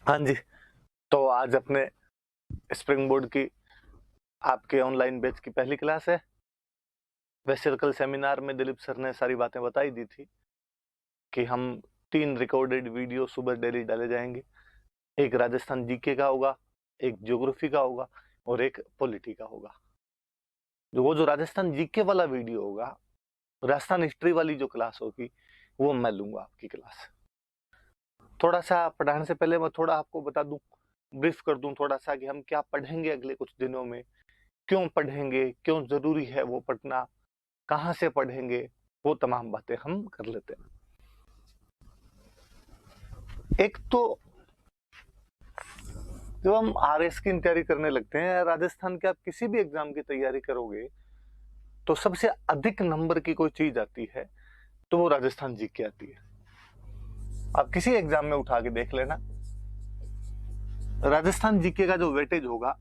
हाँ जी, तो आज अपने स्प्रिंग बोर्ड की आपके ऑनलाइन बैच की पहली क्लास है। वैसे तो कल सेमिनार में दिलीप सर ने सारी बातें बताई दी थी कि हम 3 रिकॉर्डेड वीडियो सुबह डेली डाले जाएंगे। एक राजस्थान जीके का होगा, एक ज्योग्राफी का होगा और एक पॉलिटी का होगा। जो राजस्थान जीके वाला वीडियो होगा, राजस्थान हिस्ट्री वाली जो क्लास होगी, वो मैं लूंगा आपकी क्लास। थोड़ा सा पढ़ाने से पहले मैं थोड़ा आपको बता दूं, ब्रीफ कर दूं थोड़ा सा कि हम क्या पढ़ेंगे अगले कुछ दिनों में, क्यों पढ़ेंगे, क्यों जरूरी है वो पढ़ना, कहां से पढ़ेंगे, वो तमाम बातें हम कर लेते हैं। एक तो जब हम आरएस की तैयारी करने लगते हैं, राजस्थान के आप किसी भी एग्जाम की तैयारी करोगे तो सबसे अधिक नंबर की कोई चीज आती है तो वो राजस्थान जीके आती है। आप किसी एग्जाम में उठा के देख लेना, राजस्थान जीके का जो वेटेज होगा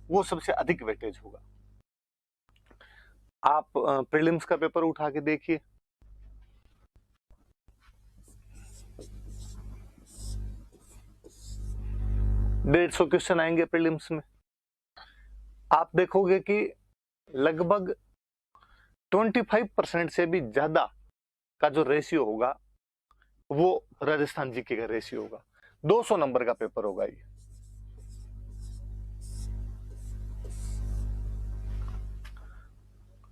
वो सबसे अधिक वेटेज होगा। आप प्रीलिम्स का पेपर उठा के देखिए, 150 क्वेश्चन आएंगे प्रीलिम्स में। आप देखोगे कि लगभग 25% से भी ज्यादा का जो रेशियो होगा वो राजस्थान जीके का रेशियो होगा। 200 नंबर का पेपर होगा ये।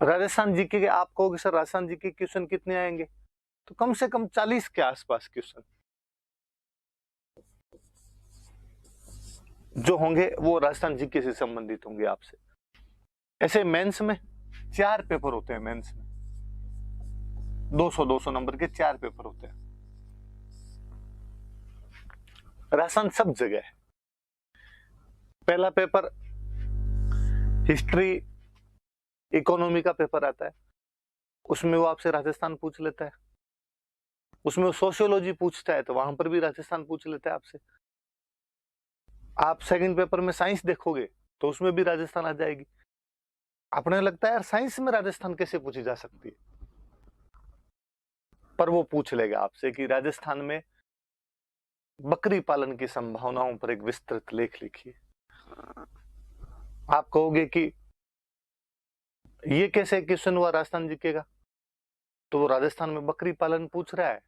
राजस्थान जीके के आप कहोगे सर राजस्थान जीके क्वेश्चन कितने आएंगे, तो कम से कम 40 के आसपास क्वेश्चन जो होंगे वो राजस्थान जीके से संबंधित होंगे आपसे। ऐसे मेंस में 4 पेपर होते हैं, मेंस में 200 नंबर के 4 पेपर होते हैं। राजस्थान सब जगह है। पहला पेपर हिस्ट्री इकोनॉमी का पेपर आता है, उसमें वो आपसे राजस्थान पूछ लेता है। उसमें वो सोशियोलॉजी पूछता है तो वहां पर भी राजस्थान पूछ लेता है आपसे। आप सेकंड पेपर में साइंस देखोगे तो उसमें भी राजस्थान आ जाएगी। आपने लगता है यार साइंस में राजस्थान कैसे पूछी जा सकती है, पर वो पूछ लेगा आपसे कि राजस्थान में बकरी पालन की संभावनाओं पर एक विस्तृत लेख लिखिए। आप कहोगे कि ये कैसे क्वेश्चन हुआ राजस्थान जीके का, तो वो राजस्थान में बकरी पालन पूछ रहा है,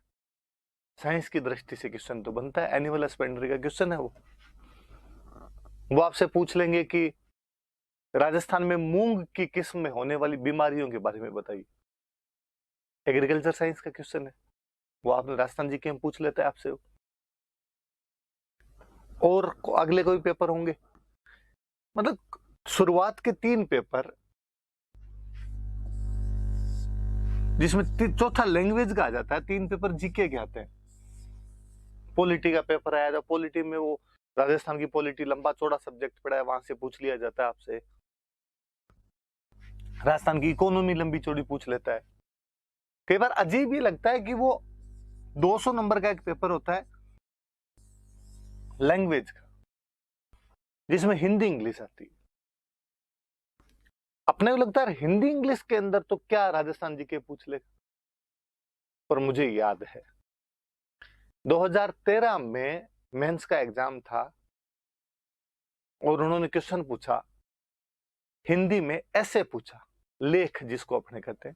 साइंस की दृष्टि से क्वेश्चन तो बनता है, एनिमल हस्बेंड्री का क्वेश्चन है वो आपसे पूछ लेंगे कि राजस्थान में मूंग की किस्म में होने वाली बीमारियों के बारे में बताइए। एग्रीकल्चर साइंस का क्वेश्चन है, वो आपने राजस्थान जीके में पूछ लेता है आपसे। और अगले कोई पेपर होंगे, मतलब शुरुआत के 3 पेपर जिसमें चौथा लैंग्वेज का आ जाता है, 3 पेपर जीके के आते हैं। पॉलिटी का पेपर आया था, पॉलिटी में वो राजस्थान की पॉलिटी लंबा चौड़ा सब्जेक्ट पड़ा है, वहां से पूछ लिया जाता है आपसे। राजस्थान की इकोनॉमी लंबी चौड़ी पूछ लेता है। कई बार अजीब ही लगता है कि वो 200 नंबर का एक पेपर होता है लैंग्वेज का, जिसमें हिंदी इंग्लिश आती है। अपने को लगता है हिंदी इंग्लिश के अंदर तो क्या राजस्थान जी के पूछ ले, पर मुझे याद है 2013 में मेंस का एग्जाम था और उन्होंने क्वेश्चन पूछा हिंदी में, ऐसे पूछा लेख जिसको अपने कहते हैं,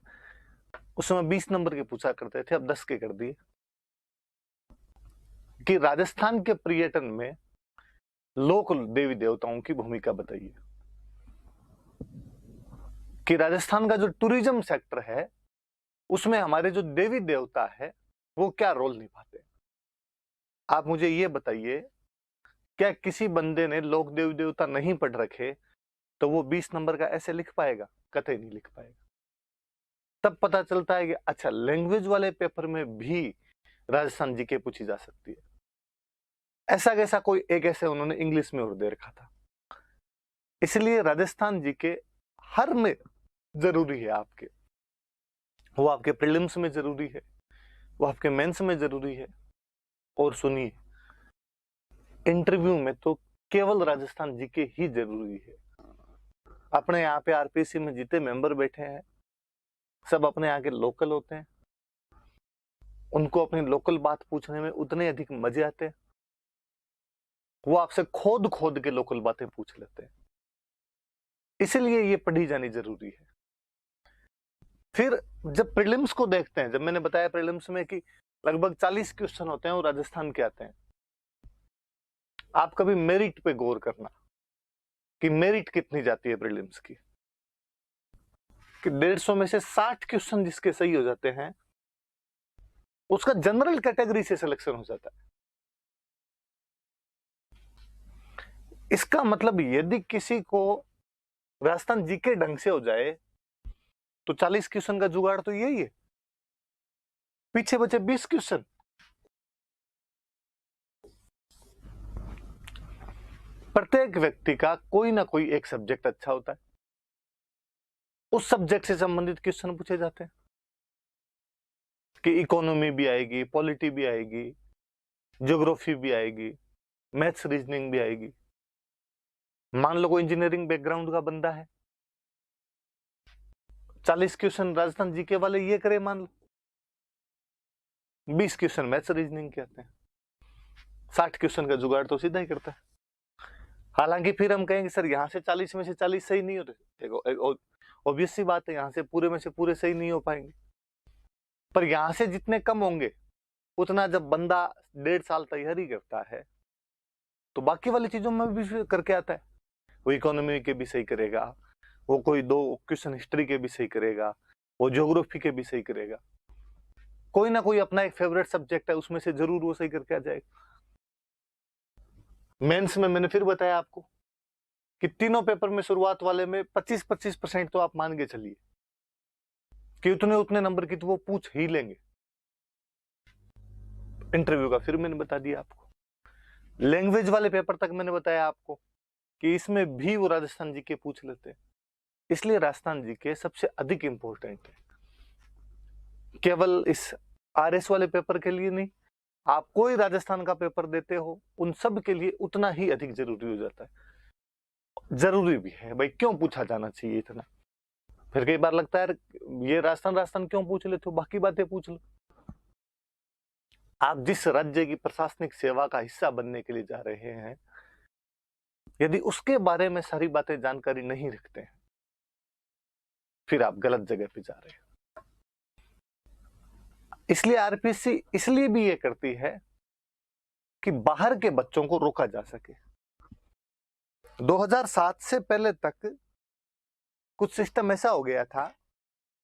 उस समय 20 नंबर के पूछा करते थे, अब 10 के कर दिए, कि राजस्थान के पर्यटन में लोक देवी देवताओं की भूमिका बताइए। कि राजस्थान का जो टूरिज्म सेक्टर है उसमें हमारे जो देवी देवता है वो क्या रोल निभाते हैं। आप मुझे ये बताइए, क्या किसी बंदे ने लोक देवी देवता नहीं पढ़ रखे तो वो 20 नंबर का ऐसे लिख पाएगा? कतई नहीं लिख पाएगा। तब पता चलता है कि अच्छा लैंग्वेज वाले पेपर में भी राजस्थान जीके पूछी जा सकती है। ऐसा कैसा, कोई एक ऐसे उन्होंने इंग्लिश में और दे रखा था। इसलिए राजस्थान जीके हर में जरूरी है आपके, वो आपके प्रीलिम्स में जरूरी है, वो आपके मेंस में जरूरी है। और सुनिए, इंटरव्यू में तो केवल राजस्थान जीके ही जरूरी है। अपने यहाँ पे आरपीसी में जितने मेंबर बैठे हैं सब अपने यहाँ के लोकल होते हैं, उनको अपनी लोकल बात पूछने में उतने अधिक मजे आते हैं। वो आपसे खोद खोद के लोकल बातें पूछ लेते हैं, इसलिए ये पढ़ी जानी जरूरी है। फिर जब प्रीलिम्स को देखते हैं, जब मैंने बताया प्रीलिम्स में कि लगभग 40 क्वेश्चन होते हैं और राजस्थान के आते हैं, आप कभी मेरिट पे गौर करना कि मेरिट कितनी जाती है प्रीलिम्स की, कि 150 में से 60 क्वेश्चन जिसके सही हो जाते हैं उसका जनरल कैटेगरी से सिलेक्शन हो जाता है। इसका मतलब यदि किसी को राजस्थान जीके ढंग से हो जाए तो 40 क्वेश्चन का जुगाड़ तो यही है, पीछे बचे 20 क्वेश्चन। प्रत्येक व्यक्ति का कोई ना कोई एक सब्जेक्ट अच्छा होता है, उस सब्जेक्ट से संबंधित क्वेश्चन पूछे जाते हैं कि इकोनॉमी भी आएगी, पॉलिटी भी आएगी, ज्योग्राफी भी आएगी, मैथ्स रीजनिंग भी आएगी। मान लो कोई इंजीनियरिंग बैकग्राउंड का बंदा है, 40 क्वेश्चन राजस्थान जीके वाले ये करे, मान लो 20 क्वेश्चन मैथ्स रीजनिंग के आते हैं, 60 क्वेश्चन का जुगाड़ तो सीधा ही करता है। हालांकि फिर हम कहेंगे सर यहाँ से 40 में से 40 सही नहीं होते, ऑब्वियस सी बात है, यहाँ से पूरे सही नहीं हो पाएंगे, पर यहाँ से जितने कम होंगे उतना जब बंदा 1.5 साल तैयारी करता है तो बाकी वाली चीजों में भी करके आता है। वो इकोनॉमी के भी सही करेगा, वो कोई 2 क्वेश्चन हिस्ट्री के भी सही करेगा, वो ज्योग्राफी के भी सही करेगा, कोई ना कोई अपना एक फेवरेट सब्जेक्ट है उसमें से जरूर वो सही करके आ जाएगा। मेंस में मैंने फिर बताया आपको कि तीनों पेपर में शुरुआत वाले में 25% तो आप मान के चलिए कि उतने नंबर की तो वो पूछ ही लेंगे। इंटरव्यू का फिर मैंने बता दिया आपको। लैंग्वेज वाले पेपर तक मैंने बताया आपको कि इसमें भी वो राजस्थान जीके पूछ लेते हैं, इसलिए राजस्थान जीके सबसे अधिक इंपॉर्टेंट है। केवल इस आरएस वाले पेपर के लिए नहीं, आप कोई राजस्थान का पेपर देते हो उन सब के लिए उतना ही अधिक जरूरी हो जाता है। जरूरी भी है भाई, क्यों पूछा जाना चाहिए इतना। फिर कई बार लगता है ये राजस्थान क्यों पूछ लेते हो, बाकी बातें पूछ लो। आप जिस राज्य की प्रशासनिक सेवा का हिस्सा बनने के लिए जा रहे हैं, यदि उसके बारे में सारी बातें जानकारी नहीं रखते हैं फिर आप गलत जगह पे जा रहे हैं। इसलिए आरपीएससी इसलिए भी ये करती है कि बाहर के बच्चों को रोका जा सके। 2007 से पहले तक कुछ सिस्टम ऐसा हो गया था